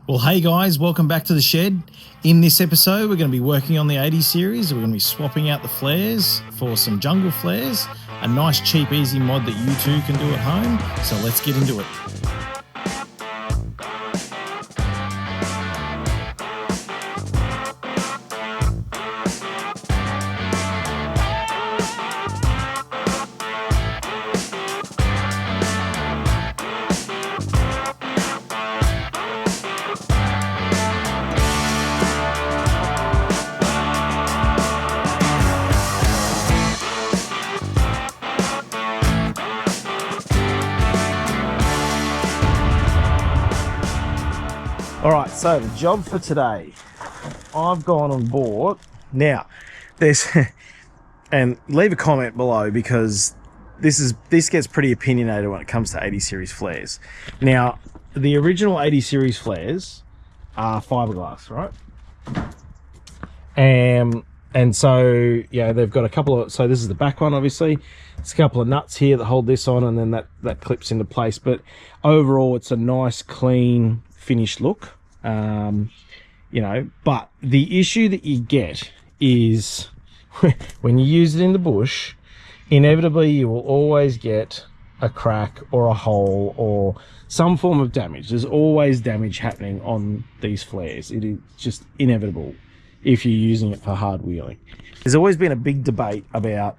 Well, hey guys, welcome back to the shed. In this episode, we're going to be working on the 80 series. We're going to be swapping out the flares for some jungle flares, a nice, cheap, easy mod that you too can do at home. So let's get into it. All right, so the job for today, I've gone on board. Now, there's, and leave a comment below because this gets pretty opinionated when it comes to 80 series flares. Now, the original 80 series flares are fiberglass, right? And so, yeah, they've got a couple of, so this is the back one, obviously. It's a couple of nuts here that hold this on, and then that clips into place. But overall, it's a nice, clean, finished look. You know, but the issue that you get is when you use it in the bush, inevitably you will always get a crack or a hole or some form of damage. There's always damage happening on these flares. It is just inevitable if you're using it for hard wheeling. There's always been a big debate about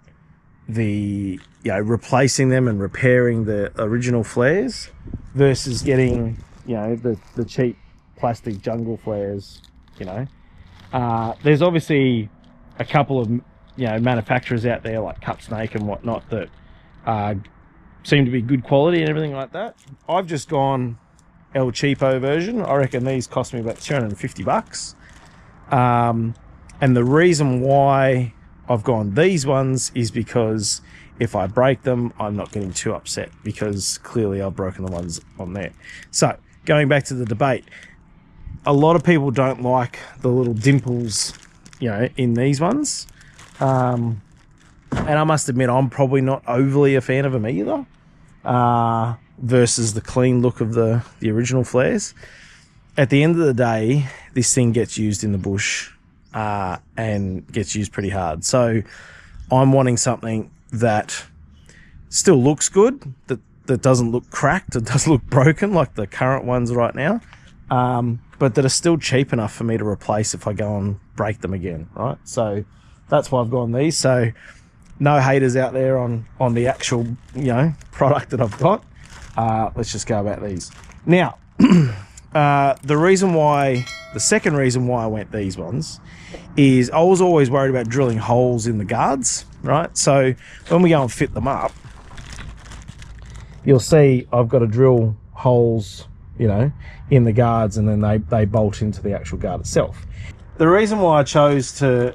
replacing them and repairing the original flares versus getting, the cheap plastic jungle flares. There's obviously a couple of manufacturers out there like Cut Snake and whatnot that seem to be good quality and everything like that. I've just gone El Cheapo version. I reckon these cost me about $250. And the reason why I've gone these ones is because if I break them, I'm not getting too upset because clearly I've broken the ones on there. So going back to the debate, a lot of people don't like the little dimples, in these ones. And I must admit, I'm probably not overly a fan of them either, versus the clean look of the original flares. At the end of the day, this thing gets used in the bush and gets used pretty hard. So I'm wanting something that still looks good, that doesn't look cracked, it doesn't look broken like the current ones right now. But that are still cheap enough for me to replace if I go and break them again, right? So that's why I've gone these. So no haters out there on the actual, product that I've got. Let's just go about these. Now, the second reason why I went these ones is I was always worried about drilling holes in the guards, right? So when we go and fit them up, you'll see I've got to drill holes in the guards, and then they bolt into the actual guard itself. The reason why I chose to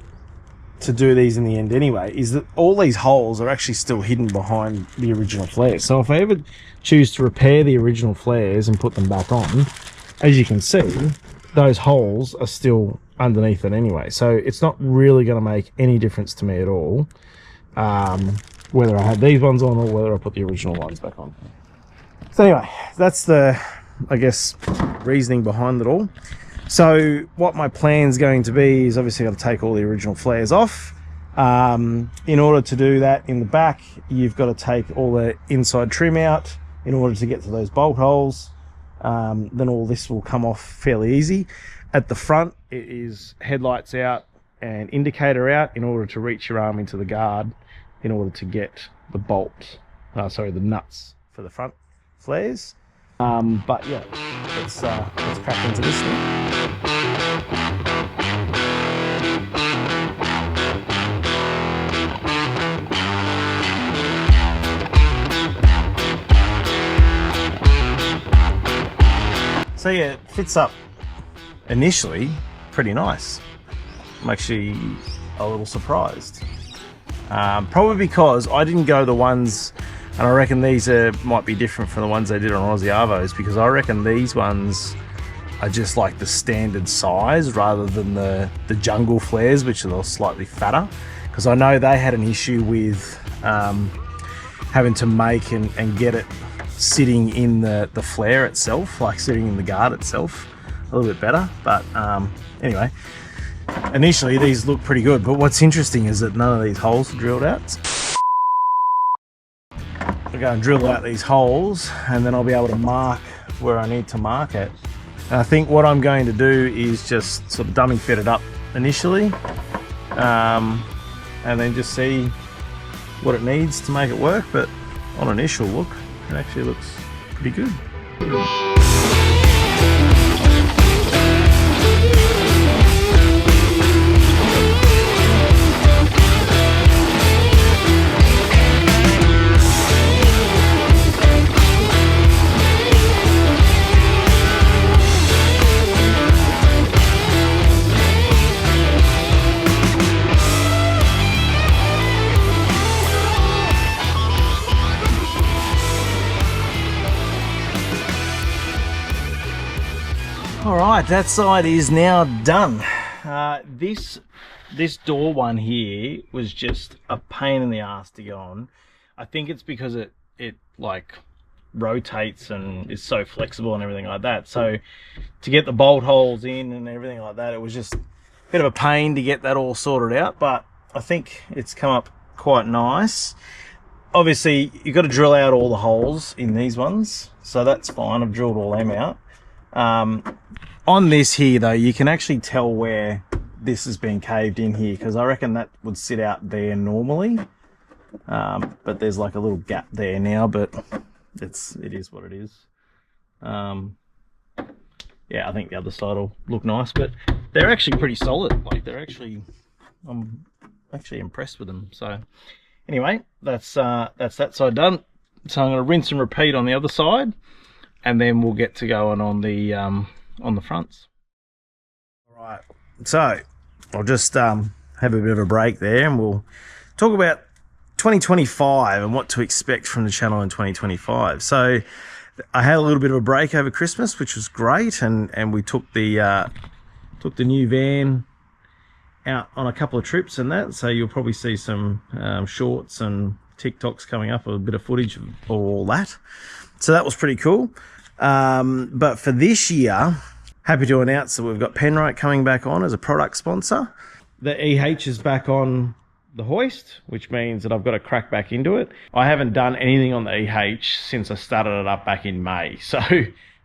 do these in the end anyway is that all these holes are actually still hidden behind the original flares. So if I ever choose to repair the original flares and put them back on, as you can see, those holes are still underneath it anyway. So it's not really going to make any difference to me at all, whether I have these ones on or whether I put the original ones back on. So anyway, that's the, reasoning behind it all. So what my plan's going to be is obviously I'll take all the original flares off. In order to do that in the back, you've got to take all the inside trim out in order to get to those bolt holes. Then all this will come off fairly easy. At the front, it is headlights out and indicator out in order to reach your arm into the guard in order to get the the nuts for the front flares. But yeah, let's crack into this thing. So yeah, it fits up initially pretty nice. I'm actually a little surprised. Probably because I didn't go the ones, and I reckon these might be different from the ones they did on Aussie Arvos, because I reckon these ones are just like the standard size rather than the jungle flares, which are slightly fatter. Because I know they had an issue with having to make and get it sitting in the flare itself, like sitting in the guard itself. a little bit better. But anyway, initially these look pretty good, but what's interesting is that none of these holes are drilled out. I'll go and drill out these holes, and then I'll be able to mark where I need to mark it. And I think what I'm going to do is just sort of dummy fit it up initially, and then just see what it needs to make it work. But on initial look, it actually looks pretty good. Alright, that side is now done. This door one here was just a pain in the ass to get on. I think it's because it like rotates and is so flexible and everything like that. So to get the bolt holes in and everything like that, it was just a bit of a pain to get that all sorted out, but I think it's come up quite nice. Obviously, you've got to drill out all the holes in these ones, so that's fine. I've drilled all them out. On this here though, you can actually tell where this has been caved in here, because I reckon that would sit out there normally, but there's like a little gap there now, but it is what it is. Yeah, I think the other side will look nice, but they're actually pretty solid. Like I'm actually impressed with them. So anyway, that's that side done. So I'm going to rinse and repeat on the other side, and then we'll get to going on the fronts. All right, so I'll just have a bit of a break there, and we'll talk about 2025 and what to expect from the channel in 2025. So I had a little bit of a break over Christmas, which was great, and we took the new van out on a couple of trips and that. So you'll probably see some shorts and TikToks coming up, a bit of footage of all that. So that was pretty cool. But for this year, happy to announce that we've got Penrite coming back on as a product sponsor. The EH is back on the hoist, which means that I've got to crack back into it. I haven't done anything on the EH since I started it up back in May. So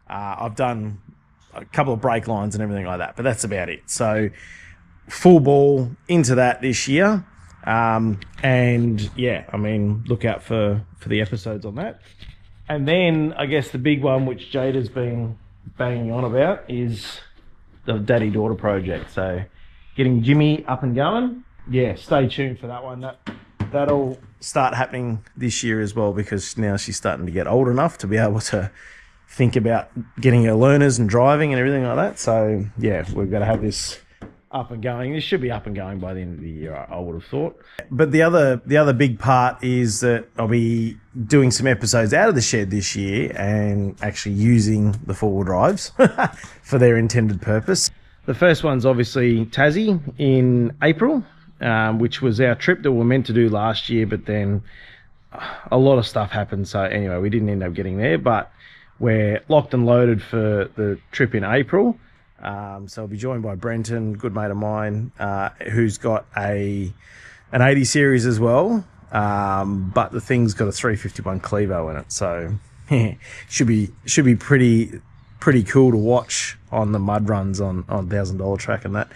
I've done a couple of brake lines and everything like that, but that's about it. So full ball into that this year. And yeah, I mean, look out for the episodes on that. And then I guess the big one, which Jade has been banging on about, is the daddy-daughter project. So getting Jimmy up and going. Yeah, stay tuned for that one. That'll start happening this year as well, because now she's starting to get old enough to be able to think about getting her learners and driving and everything like that. So yeah, we've got to have this up and going. This should be up and going by the end of the year, I would have thought. But the other big part is that I'll be doing some episodes out of the shed this year and actually using the four-wheel drives for their intended purpose. The first one's obviously Tassie in April, which was our trip that we were meant to do last year, but then a lot of stuff happened. So anyway, we didn't end up getting there, but we're locked and loaded for the trip in April. So I'll be joined by Brenton, good mate of mine, who's got an 80 series as well, but the thing's got a 351 Clevo in it, so should be pretty cool to watch on the mud runs on $1,000 track and that.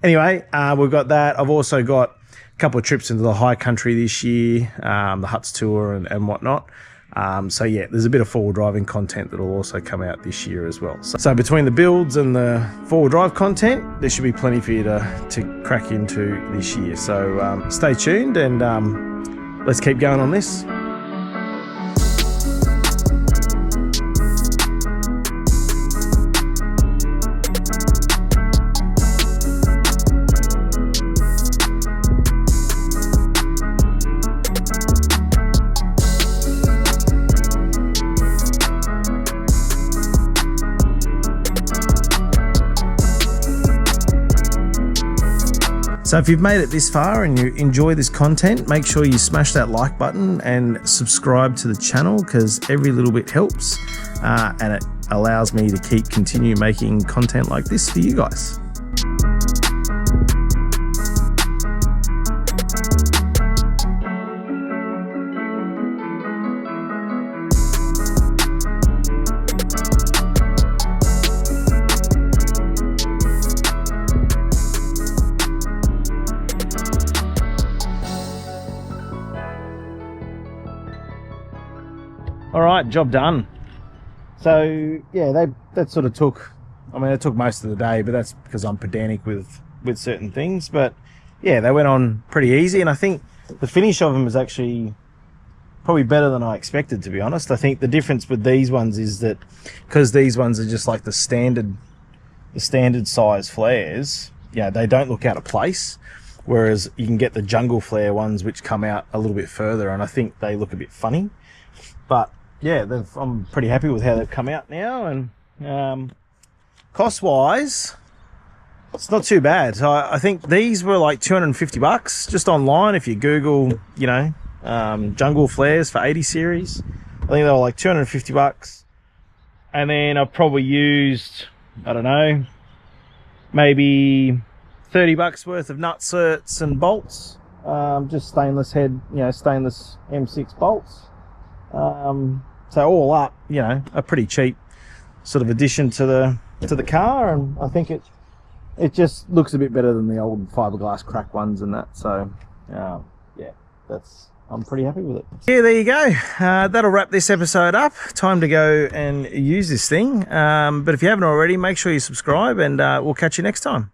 Anyway, we've got that. I've also got a couple of trips into the high country this year, the Huts tour and whatnot. So yeah, there's a bit of four-wheel driving content that will also come out this year as well. So between the builds and the four-wheel drive content, there should be plenty for you to crack into this year. So stay tuned, and let's keep going on this. So if you've made it this far and you enjoy this content, make sure you smash that like button and subscribe to the channel, because every little bit helps, and it allows me to continue making content like this for you guys. All right, job done. So yeah, that sort of took, I mean, it took most of the day, but that's because I'm pedantic with certain things. But yeah, they went on pretty easy, and I think the finish of them is actually probably better than I expected, to be honest. I think the difference with these ones is that because these ones are just like the standard size flares, yeah, they don't look out of place. Whereas you can get the jungle flare ones which come out a little bit further, and I think they look a bit funny. But yeah, I'm pretty happy with how they've come out now, and cost-wise, it's not too bad. So I think these were like $250 just online. If you Google, you know, jungle flares for 80 series, I think they were like $250. And then I've probably used, I don't know, maybe $30 worth of nut certs and bolts, just stainless head, you know, stainless M6 bolts. So all up, you know, a pretty cheap sort of addition to the car, and I think it just looks a bit better than the old fiberglass crack ones and that. So yeah, I'm pretty happy with it. Yeah, there you go. That'll wrap this episode up. Time to go and use this thing. But if you haven't already, make sure you subscribe, and we'll catch you next time.